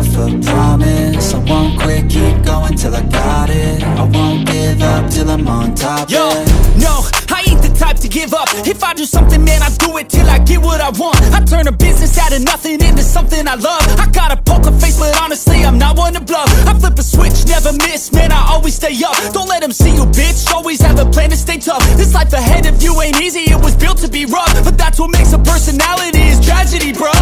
myself a promise. I won't quit, keep going till I got it. I won't give up till I'm on top. Yo, no, I ain't the type to give up. If I do something, man, I do it till I get what I want. I turn a business out of nothing into something I love. I got a poker face, but honestly, I'm not one to bluff. I flip a switch, never miss, man, I always stay up. Don't let them see you, bitch, always have a plan to stay tough. This life ahead of you ain't easy, it was built to be rough. But that's what makes a personality, is tragedy, bruh.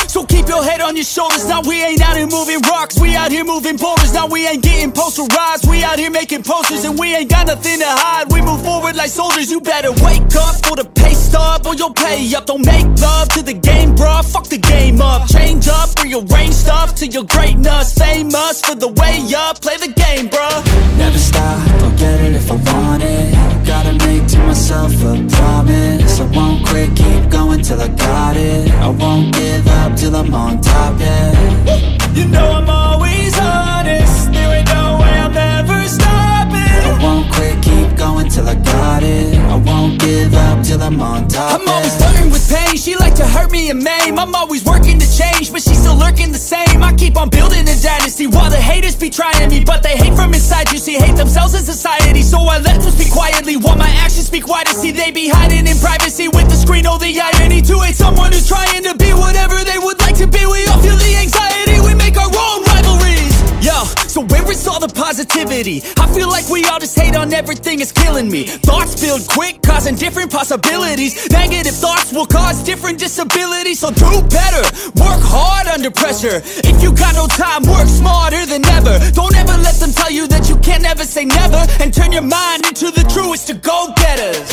So keep your head on your shoulders. Now we ain't out here moving rocks, we out here moving boulders. Now we ain't getting posterized, we out here making posters. And we ain't got nothing to hide, we move forward like soldiers. You better wake up for the pay stub, or you'll pay up. Don't make love to the game, bruh, fuck the game up. Change up, rearrange stuff to your greatness. Famous for the way up, play the game, bruh. Never stop, I'll get it if I want it. Gotta make to myself a promise. I won't quit, keep going till I got it. I won't give up till I'm on top, yeah. You know I'm always honest, there ain't no way I'm ever stopping. I won't quit, keep going till I got it. I won't give up till I'm on top, I'm always flirting with pain, she like to hurt me and maim. I'm always working to change, but she's still lurking the same. I keep on building a dynasty while the haters be trying me. But they hate from inside, you see, hate themselves in society. So I let them speak quietly while my actions speak wider. See, they be hiding in privacy with the screen, oh the irony. To hate someone who's trying to be whatever they would like to be. We all feel the anxiety, we make our own rivalries. Yo, so where is all the positivity? I feel like we all just hate on everything, it's killing me. Thoughts build quick, causing different possibilities. Negative thoughts will cause different disabilities. So do better, work hard under pressure. If you got no time, work smarter than ever. Don't ever let them tell you that you can't never say never. And turn your mind into the truest of go-getters.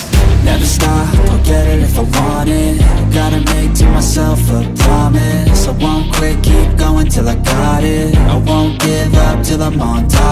Never stop, I'll get it if I want it. Gotta make to myself a promise. I won't quit, keep going till I got it. I won't give up till I'm on top.